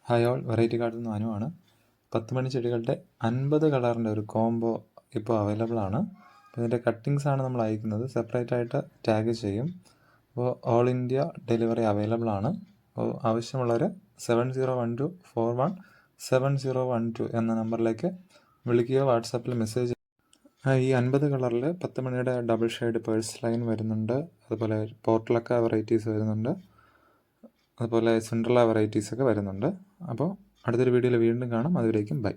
Hi all, variety കാർഡിൽ നിന്ന് അനുവാണ്. 10 മണി ചെടികളുടെ 50 കളറിൻ്റെ ഒരു കോംബോ ഇപ്പോൾ അവൈലബിൾ ആണ്. അപ്പോൾ ഇതിൻ്റെ കട്ടിങ്സാണ് നമ്മൾ അയക്കുന്നത്. സെപ്പറേറ്റ് ആയിട്ട് ടാഗ് ചെയ്യും. അപ്പോൾ ഓൾ ഇന്ത്യ ഡെലിവറി അവൈലബിൾ ആണ്. അപ്പോൾ ആവശ്യമുള്ളവർ 7012417012 എന്ന നമ്പറിലേക്ക് വിളിക്കുകയോ വാട്സാപ്പിൽ മെസ്സേജ്. ഈ 50 കളറിൽ 10 മണിയുടെ ഡബിൾ ഷെയ്ഡ് പേഴ്സ് ലൈൻ വരുന്നുണ്ട്. അതുപോലെ പോർട്ടലക്ക വെറൈറ്റീസ് വരുന്നുണ്ട്. അതുപോലെ സിൻഡ്രല്ല വെറൈറ്റീസൊക്കെ വരുന്നുണ്ട്. അപ്പോൾ അടുത്തൊരു വീഡിയോയിൽ വീണ്ടും കാണാം. അതുവരേക്കും ബൈ.